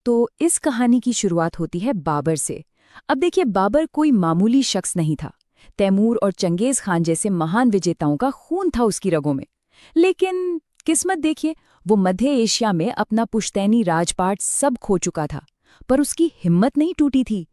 तो इस कहानी की शुरुआत होती है बाबर से। अब देखिए, बाबर कोई मामूली शख्स नहीं था। तैमूर और चंगेज खान जैसे महान विजेताओं का खून था उसकी रगों में। लेकिन किस्मत देखिए, वो मध्य एशिया में अपना पुश्तैनी राजपाट सब खो चुका था, पर उसकी हिम्मत नहीं टूटी थी।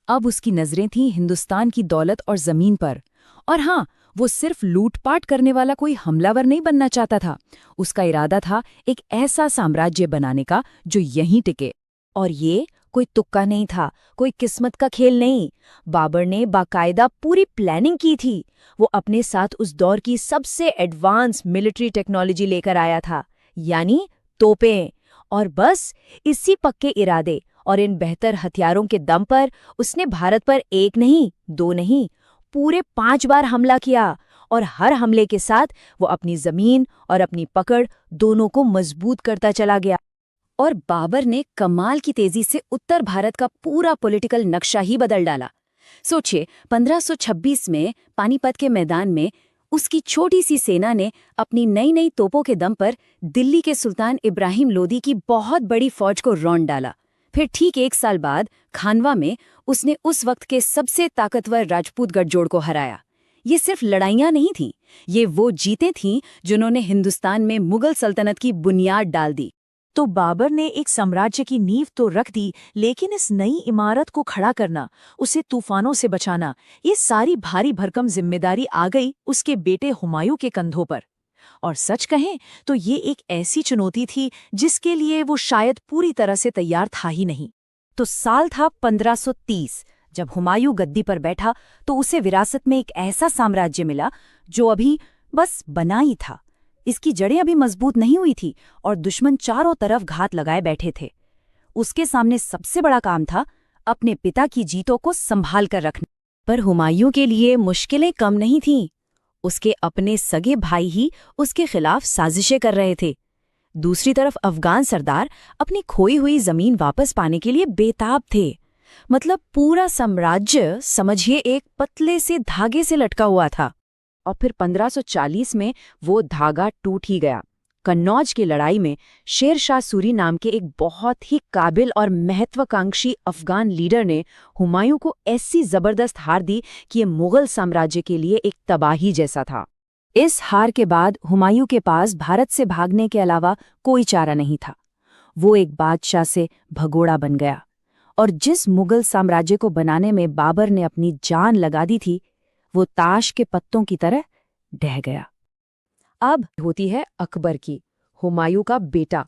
अब उसकी नजरें थीं हिंदुस्तान की दौलत और जमीन पर। और हाँ, वो सिर्फ लूटपाट करने वाला कोई हमलावर नहीं बनना चाहता था। उसका इरादा था एक ऐसा साम्राज्य बनाने का जो यहीं टिके। और ये कोई तुक्का नहीं था, कोई किस्मत का खेल नहीं। बाबर ने बाकायदा पूरी प्लानिंग की थी। वो अपने साथ उस दौर की सबसे एडवांस मिलिट्री टेक्नोलॉजी लेकर आया था, यानी तोपें। और बस इसी पक्के इरादे और इन बेहतर हथियारों के दम पर उसने भारत पर एक नहीं, दो नहीं, पूरे 5 बार हमला किया। और हर हमले के साथ वो अपनी जमीन और अपनी पकड़ दोनों को मजबूत करता चला गया। और बाबर ने कमाल की तेजी से उत्तर भारत का पूरा पॉलिटिकल नक्शा ही बदल डाला। सोचिए, 1526 में पानीपत के मैदान में उसकी छोटी सी सेना ने अपनी नई नई तोपों के दम पर दिल्ली के सुल्तान इब्राहिम लोदी की बहुत बड़ी फौज को रौंद डाला। फिर ठीक 1 साल बाद खानवा में उसने उस वक्त के सबसे ताकतवर राजपूत गठजोड़ को हराया। ये सिर्फ लड़ाइयां नहीं थीं, ये वो जीतें थीं जिन्होंने हिंदुस्तान में मुगल सल्तनत की बुनियाद डाल दी। तो बाबर ने एक साम्राज्य की नींव तो रख दी, लेकिन इस नई इमारत को खड़ा करना, उसे तूफानों से बचाना, ये सारी भारी भरकम जिम्मेदारी आ गई उसके बेटे हुमायूं के कंधों पर। और सच कहें तो ये एक ऐसी चुनौती थी जिसके लिए वो शायद पूरी तरह से तैयार था ही नहीं। तो साल था 1530। जब हुमायूं गद्दी पर बैठा तो उसे विरासत में एक ऐसा साम्राज्य मिला जो अभी बस बना ही था। इसकी जड़ें अभी मजबूत नहीं हुई थी और दुश्मन चारों तरफ घात लगाए बैठे थे। उसके सामने सबसे बड़ा काम था अपने पिता की जीतों को संभाल कर रखना। पर हुमायूं के लिए मुश्किलें कम नहीं थीं। उसके अपने सगे भाई ही उसके खिलाफ साजिशें कर रहे थे। दूसरी तरफ अफगान सरदार अपनी खोई हुई जमीन वापस पाने के लिए बेताब थे। मतलब पूरा साम्राज्य समझिए एक पतले से धागे से लटका हुआ था। और फिर 1540 में वो धागा टूट ही गया। कन्नौज की लड़ाई में शेर शाह सूरी नाम के एक बहुत ही काबिल और महत्वाकांक्षी अफगान लीडर ने हुमायूं को ऐसी जबरदस्त हार दी कि ये मुगल साम्राज्य के लिए एक तबाही जैसा था। इस हार के बाद हुमायूं के पास भारत से भागने के अलावा कोई चारा नहीं था। वो एक बादशाह से भगोड़ा बन गया। और जिस मुगल साम्राज्य को बनाने में बाबर ने अपनी जान लगा दी थी, वो ताश के पत्तों की तरह ढह गया। अब होती है अकबर की, हुमायूं का बेटा,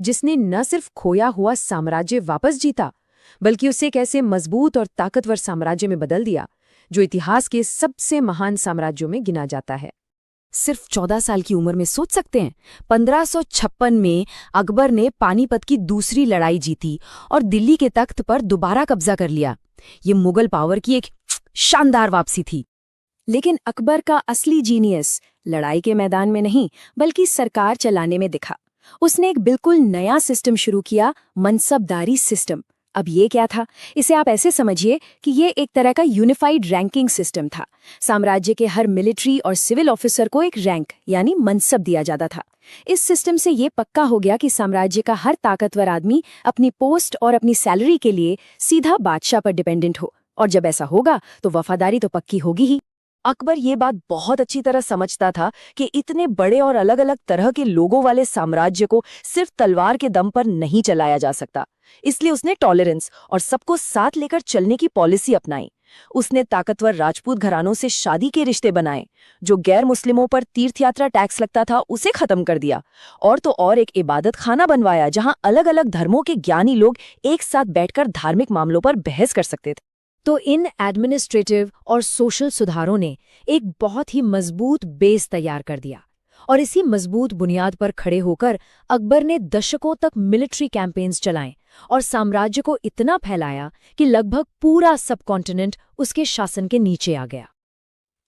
जिसने न सिर्फ खोया हुआ साम्राज्य वापस जीता, बल्कि उसे एक ऐसे मजबूत और ताकतवर साम्राज्य में बदल दिया जो इतिहास के सबसे महान साम्राज्यों में गिना जाता है। सिर्फ 14 साल की उम्र में सोच सकते हैं, 1556 में अकबर ने पानीपत की दूसरी लड़ाई जीती और दिल्ली के तख्त पर दोबारा कब्जा कर लिया। ये मुगल पावर की एक शानदार वापसी थी। लेकिन अकबर का असली जीनियस लड़ाई के मैदान में नहीं, बल्कि सरकार चलाने में दिखा। उसने एक बिल्कुल नया सिस्टम शुरू किया, मनसबदारी सिस्टम। अब ये क्या था? इसे आप ऐसे समझिए कि ये एक तरह का यूनिफाइड रैंकिंग सिस्टम था। साम्राज्य के हर मिलिट्री और सिविल ऑफिसर को एक रैंक यानी मनसब दिया जाता था। इस सिस्टम से ये पक्का हो गया कि साम्राज्य का हर ताकतवर आदमी अपनी पोस्ट और अपनी सैलरी के लिए सीधा बादशाह पर डिपेंडेंट हो। और जब ऐसा होगा तो वफादारी तो पक्की होगी ही। अकबर ये बात बहुत अच्छी तरह समझता था कि इतने बड़े और अलग अलग तरह के लोगों वाले साम्राज्य को सिर्फ तलवार के दम पर नहीं चलाया जा सकता। इसलिए उसने टॉलरेंस और सबको साथ लेकर चलने की पॉलिसी अपनाई। उसने ताकतवर राजपूत घरानों से शादी के रिश्ते बनाए। जो गैर मुस्लिमों पर तीर्थयात्रा टैक्स लगता था उसे खत्म कर दिया। और तो और एक इबादत खाना बनवाया जहां अलग अलग धर्मों के ज्ञानी लोग एक साथ बैठकर धार्मिक मामलों पर बहस कर सकते थे। तो इन एडमिनिस्ट्रेटिव और सोशल सुधारों ने एक बहुत ही मजबूत बेस तैयार कर दिया। और इसी मजबूत बुनियाद पर खड़े होकर अकबर ने दशकों तक मिलिट्री कैंपेन्स चलाए और साम्राज्य को इतना फैलाया कि लगभग पूरा सबकॉन्टिनेंट उसके शासन के नीचे आ गया।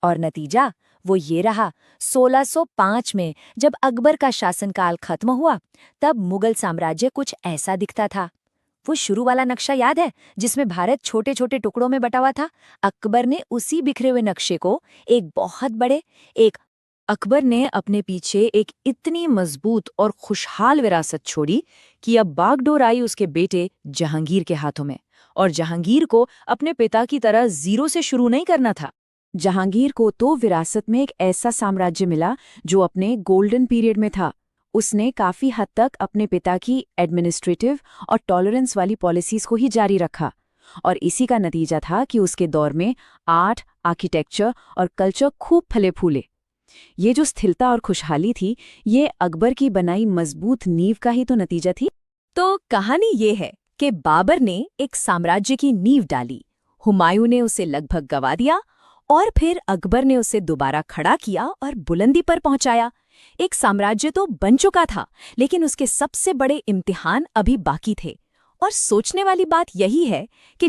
और नतीजा वो ये रहा, 1605 में जब अकबर का शासनकाल खत्म हुआ, तब मुगल साम्राज्य कुछ ऐसा दिखता था। वो शुरू वाला नक्शा याद है जिसमें भारत छोटे छोटे टुकड़ों में बटा हुआ था? अकबर ने उसी बिखरे हुए नक्शे को एक बहुत बड़े, एक अकबर ने अपने पीछे एक इतनी मजबूत और खुशहाल विरासत छोड़ी कि अब बागडोर आई उसके बेटे जहांगीर के हाथों में, और जहांगीर को अपने पिता की तरह जीरो से शुरू नहीं करना था। जहांगीर को तो विरासत में एक ऐसा साम्राज्य मिला जो अपने गोल्डन पीरियड में था। उसने काफी हद तक अपने पिता की एडमिनिस्ट्रेटिव और टॉलरेंस वाली पॉलिसीज को ही जारी रखा, और इसी का नतीजा था कि उसके दौर में आर्ट, आर्किटेक्चर और कल्चर खूब फले फूले। ये जो स्थिरता और खुशहाली थी, ये अकबर की बनाई मजबूत नींव का ही तो नतीजा थी। तो कहानी ये है कि बाबर ने एक साम्राज्य की नींव डाली, हुमायूं ने उसे लगभग गवा दिया, और फिर अकबर ने उसे दोबारा खड़ा किया और बुलंदी पर पहुंचाया। एक साम्राज्य तो बन चुका था, लेकिन उसके सबसे बड़े इम्तिहान अभी बाकी थे। और सोचने वाली बात यही है कि